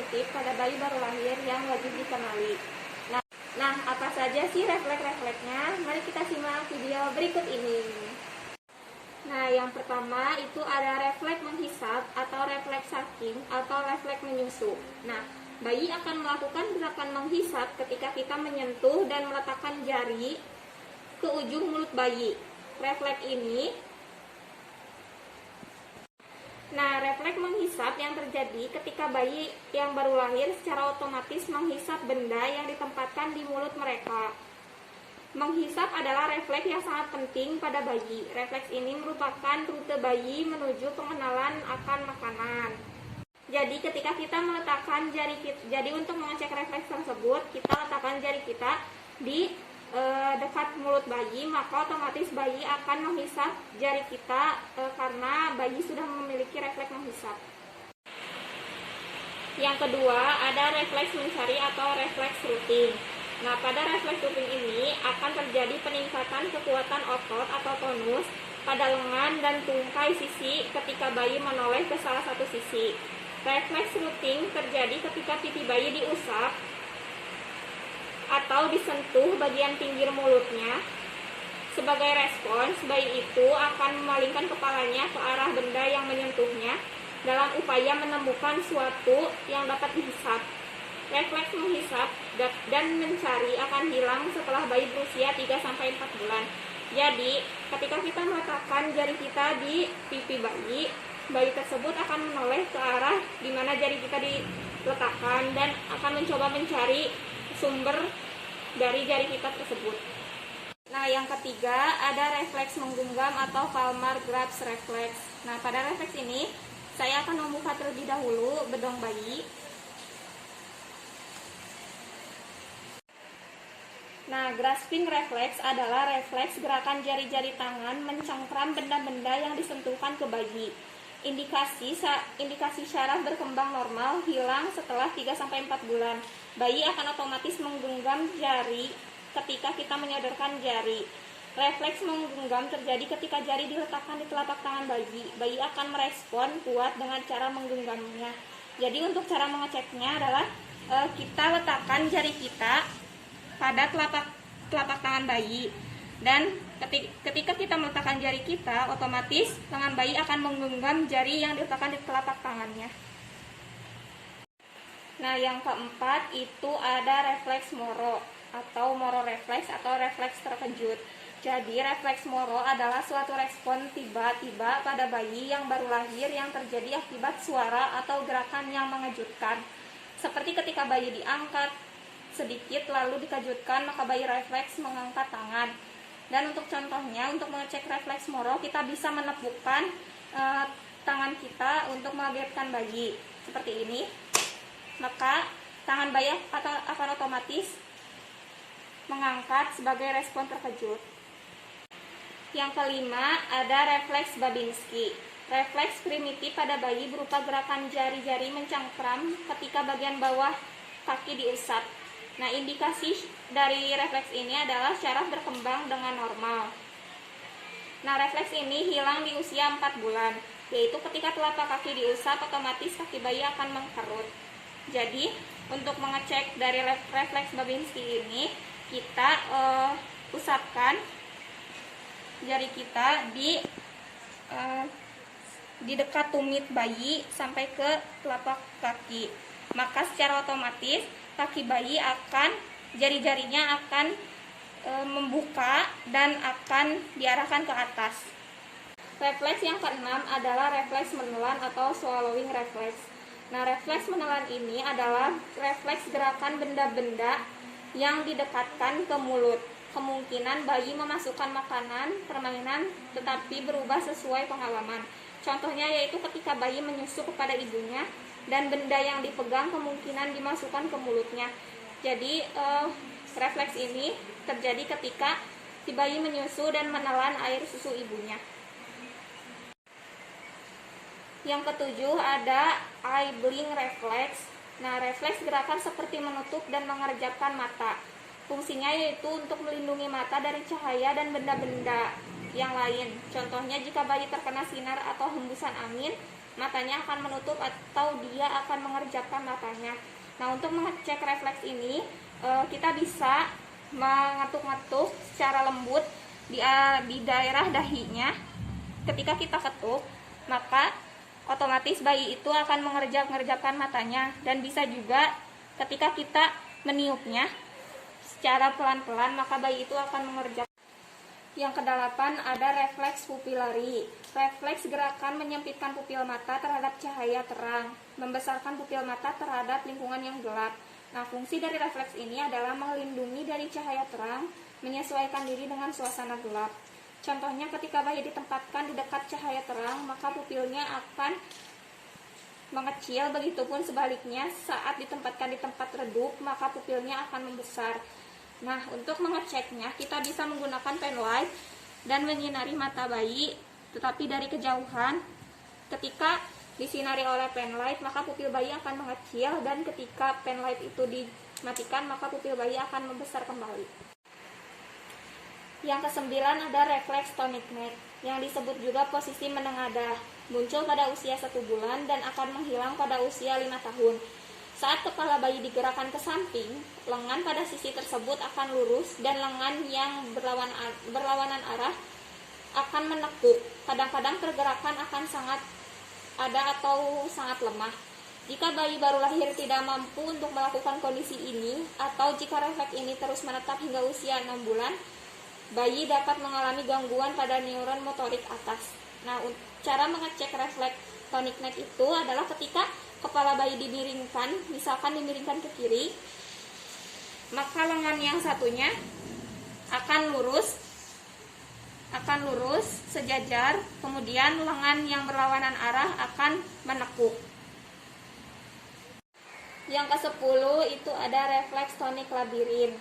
sensitif pada bayi baru lahir yang wajib dikenali. Nah, apa saja sih refleks-refleksnya? Mari kita simak video berikut ini. Nah, yang pertama itu ada refleks menghisap atau refleks sucking atau refleks menyusu. Nah, bayi akan melakukan gerakan menghisap ketika kita menyentuh dan meletakkan jari ke ujung mulut bayi. Refleks menghisap yang terjadi ketika bayi yang baru lahir secara otomatis menghisap benda yang ditempatkan di mulut mereka. Menghisap adalah refleks yang sangat penting pada bayi. Refleks ini merupakan rute bayi menuju pengenalan akan makanan. Jadi ketika kita meletakkan jadi untuk mengecek refleks tersebut, kita letakkan jari kita di dekat mulut bayi, maka otomatis bayi akan menghisap jari kita karena bayi sudah memiliki refleks menghisap. Yang kedua, ada refleks mencari atau refleks rooting. Nah, pada refleks rooting ini akan terjadi peningkatan kekuatan otot atau tonus pada lengan dan tungkai sisi ketika bayi menoleh ke salah satu sisi. Refleks rooting terjadi ketika pipi bayi diusap atau disentuh bagian pinggir mulutnya. Sebagai respons, bayi itu akan memalingkan kepalanya ke arah benda yang menyentuhnya dalam upaya menemukan suatu yang dapat dihisap. Refleks menghisap dan mencari akan hilang setelah bayi berusia 3-4 bulan. Jadi, ketika kita meletakkan jari kita di pipi bayi, bayi tersebut akan menoleh ke arah di mana jari kita diletakkan dan akan mencoba mencari sumber dari jari kita tersebut. Nah, yang ketiga ada refleks menggenggam atau palmar grasp reflex. Nah, pada refleks ini saya akan membuka terlebih dahulu bedong bayi. Nah, grasping reflex adalah refleks gerakan jari-jari tangan mencengkram benda-benda yang disentuhkan ke bayi. Indikasi syaraf berkembang normal hilang setelah 3-4 bulan. Bayi akan otomatis menggenggam jari ketika kita menyodorkan jari. Refleks menggenggam terjadi ketika jari diletakkan di telapak tangan bayi. Bayi akan merespon kuat dengan cara menggenggamnya. Jadi untuk cara mengeceknya adalah kita letakkan jari kita pada telapak tangan bayi. Dan ketika kita meletakkan jari kita, otomatis tangan bayi akan menggenggam jari yang diletakkan di telapak tangannya. Nah, yang keempat itu ada refleks Moro atau Moro refleks atau refleks terkejut. Jadi refleks Moro adalah suatu respon tiba-tiba pada bayi yang baru lahir yang terjadi akibat suara atau gerakan yang mengejutkan. Seperti ketika bayi diangkat sedikit lalu dikejutkan, maka bayi refleks mengangkat tangan. Dan untuk contohnya, untuk mengecek refleks Moro, kita bisa menepukkan tangan kita untuk mengagetkan bayi seperti ini. Maka tangan bayi akan otomatis mengangkat sebagai respon terkejut. Yang kelima ada refleks Babinski. Refleks primitif pada bayi berupa gerakan jari-jari mencengkram ketika bagian bawah kaki diusap. Nah, indikasi dari refleks ini adalah syaraf berkembang dengan normal. Nah, refleks ini hilang di usia 4 bulan, yaitu ketika telapak kaki diusap, otomatis kaki bayi akan mengkerut. Jadi, untuk mengecek dari refleks Babinski ini, kita usapkan jari kita di dekat tumit bayi sampai ke telapak kaki. Maka secara otomatis kaki bayi jari-jarinya akan membuka dan akan diarahkan ke atas. Refleks yang keenam adalah refleks menelan atau swallowing reflex. Nah, refleks menelan ini adalah refleks gerakan benda-benda yang didekatkan ke mulut. Kemungkinan bayi memasukkan makanan, permainan, tetapi berubah sesuai pengalaman. Contohnya yaitu ketika bayi menyusu kepada ibunya dan benda yang dipegang kemungkinan dimasukkan ke mulutnya. Jadi refleks ini terjadi ketika si bayi menyusu dan menelan air susu ibunya. Yang ketujuh ada eye blink reflex. Nah, refleks gerakan seperti menutup dan mengerjapkan mata. Fungsinya yaitu untuk melindungi mata dari cahaya dan benda-benda yang lain. Contohnya jika bayi terkena sinar atau hembusan angin, matanya akan menutup atau dia akan mengerjapkan matanya. Nah, untuk mengecek refleks ini, kita bisa mengetuk-ngetuk secara lembut di daerah dahinya. Ketika kita ketuk, maka otomatis bayi itu akan mengerjap-ngerjapkan matanya, dan bisa juga ketika kita meniupnya secara pelan-pelan, maka bayi itu akan mengerjap. Yang kedelapan ada refleks pupilari. Refleks gerakan menyempitkan pupil mata terhadap cahaya terang, membesarkan pupil mata terhadap lingkungan yang gelap. Nah, fungsi dari refleks ini adalah melindungi dari cahaya terang, menyesuaikan diri dengan suasana gelap. Contohnya, ketika bayi ditempatkan di dekat cahaya terang, maka pupilnya akan mengecil, begitupun sebaliknya saat ditempatkan di tempat redup, maka pupilnya akan membesar. Nah, untuk mengeceknya kita bisa menggunakan pen light dan menyinari mata bayi, tetapi dari kejauhan. Ketika disinari oleh pen light, maka pupil bayi akan mengecil, dan ketika pen light itu dimatikan, maka pupil bayi akan membesar kembali. Yang kesembilan ada refleks tonic neck, yang disebut juga posisi menengadah, muncul pada usia 1 bulan dan akan menghilang pada usia 5 tahun. Saat kepala bayi digerakkan ke samping, lengan pada sisi tersebut akan lurus dan lengan yang berlawanan arah akan menekuk. Kadang-kadang pergerakan akan sangat ada atau sangat lemah. Jika bayi baru lahir tidak mampu untuk melakukan kondisi ini, atau jika refleks ini terus menetap hingga usia 6 bulan, bayi dapat mengalami gangguan pada neuron motorik atas. Nah, cara mengecek refleks tonic neck itu adalah ketika kepala bayi dimiringkan, misalkan dimiringkan ke kiri, maka lengan yang satunya akan lurus sejajar, kemudian lengan yang berlawanan arah akan menekuk. Yang ke-10 itu ada refleks tonic labirin.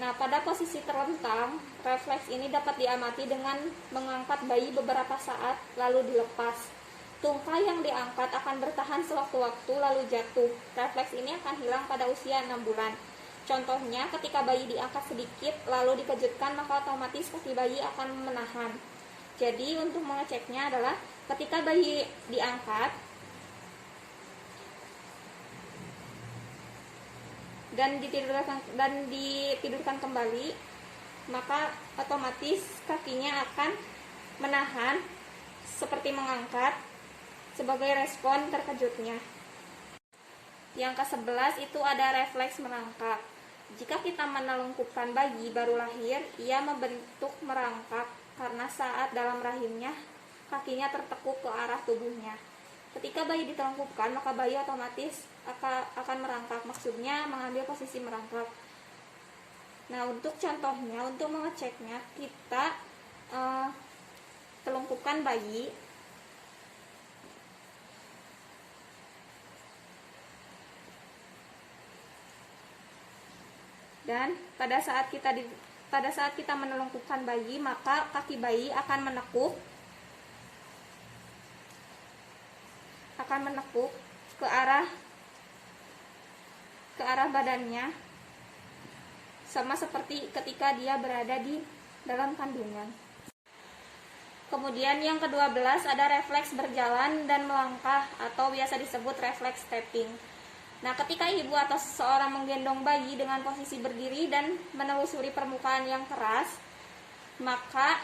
Nah, pada posisi terlentang, refleks ini dapat diamati dengan mengangkat bayi beberapa saat lalu dilepas. Tungkai yang diangkat akan bertahan sewaktu-waktu lalu jatuh. Refleks ini akan hilang pada usia 6 bulan. Contohnya, ketika bayi diangkat sedikit lalu dikejutkan, maka otomatis kaki bayi akan menahan. Jadi, untuk mengeceknya adalah ketika bayi diangkat dan ditidurkan kembali, maka otomatis kakinya akan menahan seperti mengangkat sebagai respon terkejutnya. Yang ke-11 itu ada refleks merangkak. Jika kita menelungkupkan bayi baru lahir, ia membentuk merangkak karena saat dalam rahimnya kakinya tertekuk ke arah tubuhnya. Ketika bayi ditelungkupkan, maka bayi otomatis akan merangkak, maksudnya mengambil posisi merangkak. Nah, untuk contohnya, untuk mengeceknya, kita telungkupkan bayi. Dan pada saat kita menelungkupkan bayi, maka kaki bayi akan menekuk ke arah badannya, sama seperti ketika dia berada di dalam kandungan. Kemudian yang ke-12 ada refleks berjalan dan melangkah atau biasa disebut refleks stepping. Nah, ketika ibu atau seseorang menggendong bayi dengan posisi berdiri dan menelusuri permukaan yang keras, maka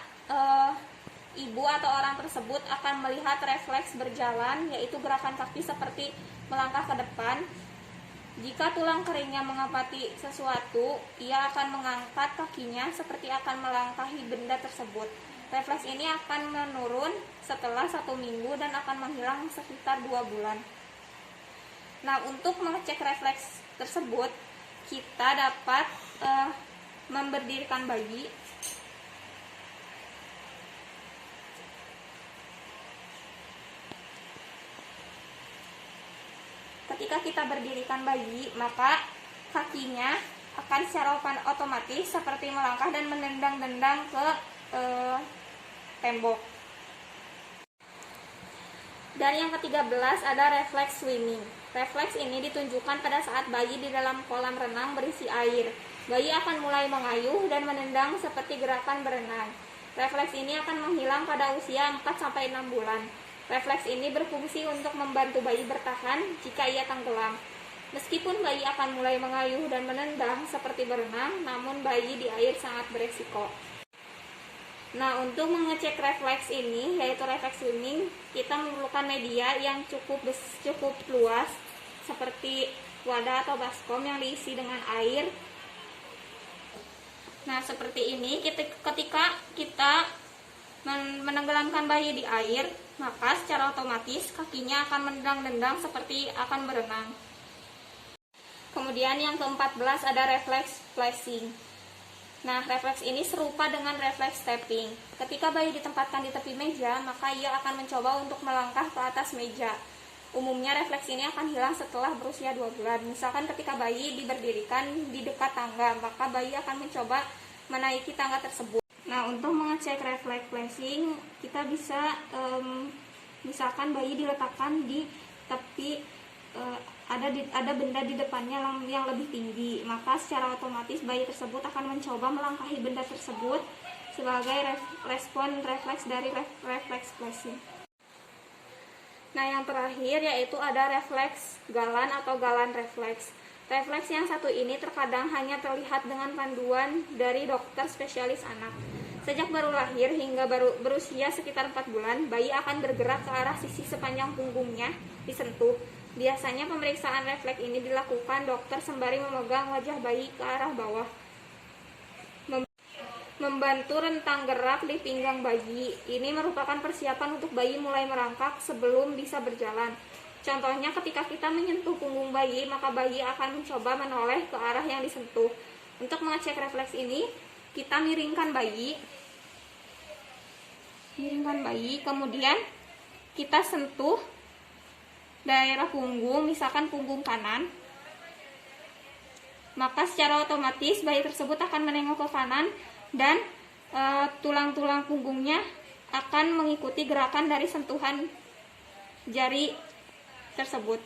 ibu atau orang tersebut akan melihat refleks berjalan, yaitu gerakan kaki seperti melangkah ke depan. Jika tulang keringnya mengapati sesuatu, ia akan mengangkat kakinya seperti akan melangkahi benda tersebut. Refleks ini akan menurun setelah 1 minggu dan akan menghilang sekitar 2 bulan. Nah, untuk mengecek refleks tersebut, kita dapat memberdirikan bayi. Ketika kita berdirikan bayi, maka kakinya akan secara otomatis seperti melangkah dan menendang-dendang ke tembok. Dan yang ke-13 ada refleks swimming. Refleks ini ditunjukkan pada saat bayi di dalam kolam renang berisi air. Bayi akan mulai mengayuh dan menendang seperti gerakan berenang. Refleks ini akan menghilang pada usia 4-6 bulan. Refleks ini berfungsi untuk membantu bayi bertahan jika ia tenggelam. Meskipun bayi akan mulai mengayuh dan menendang seperti berenang, namun bayi di air sangat beresiko. Nah, untuk mengecek refleks ini, yaitu refleks swimming, kita memerlukan media yang cukup luas, seperti wadah atau baskom yang diisi dengan air. Nah, seperti ini, ketika kita menenggelamkan bayi di air, maka secara otomatis kakinya akan mendang-dendang seperti akan berenang. Kemudian yang ke-14 ada refleks splashing. Nah, refleks ini serupa dengan refleks stepping. Ketika bayi ditempatkan di tepi meja, maka ia akan mencoba untuk melangkah ke atas meja. Umumnya refleks ini akan hilang setelah berusia 2 bulan. Misalkan ketika bayi diberdirikan di dekat tangga, maka bayi akan mencoba menaiki tangga tersebut. Nah, untuk mengecek refleks splashing, kita bisa misalkan bayi diletakkan di tepi, ada benda di depannya yang lebih tinggi, maka secara otomatis bayi tersebut akan mencoba melangkahi benda tersebut sebagai respon refleks dari refleks splashing. Nah, yang terakhir yaitu ada refleks galan atau galan refleks. Refleks yang satu ini terkadang hanya terlihat dengan panduan dari dokter spesialis anak. Sejak baru lahir hingga berusia sekitar 4 bulan, bayi akan bergerak ke arah sisi sepanjang punggungnya disentuh. Biasanya pemeriksaan refleks ini dilakukan dokter sembari memegang wajah bayi ke arah bawah, membantu rentang gerak di pinggang bayi. Ini merupakan persiapan untuk bayi mulai merangkak sebelum bisa berjalan. Contohnya ketika kita menyentuh punggung bayi, maka bayi akan mencoba menoleh ke arah yang disentuh. Untuk mengecek refleks ini, kita miringkan bayi, kemudian kita sentuh daerah punggung, misalkan punggung kanan, maka secara otomatis bayi tersebut akan menengok ke kanan dan tulang-tulang punggungnya akan mengikuti gerakan dari sentuhan jari tersebut.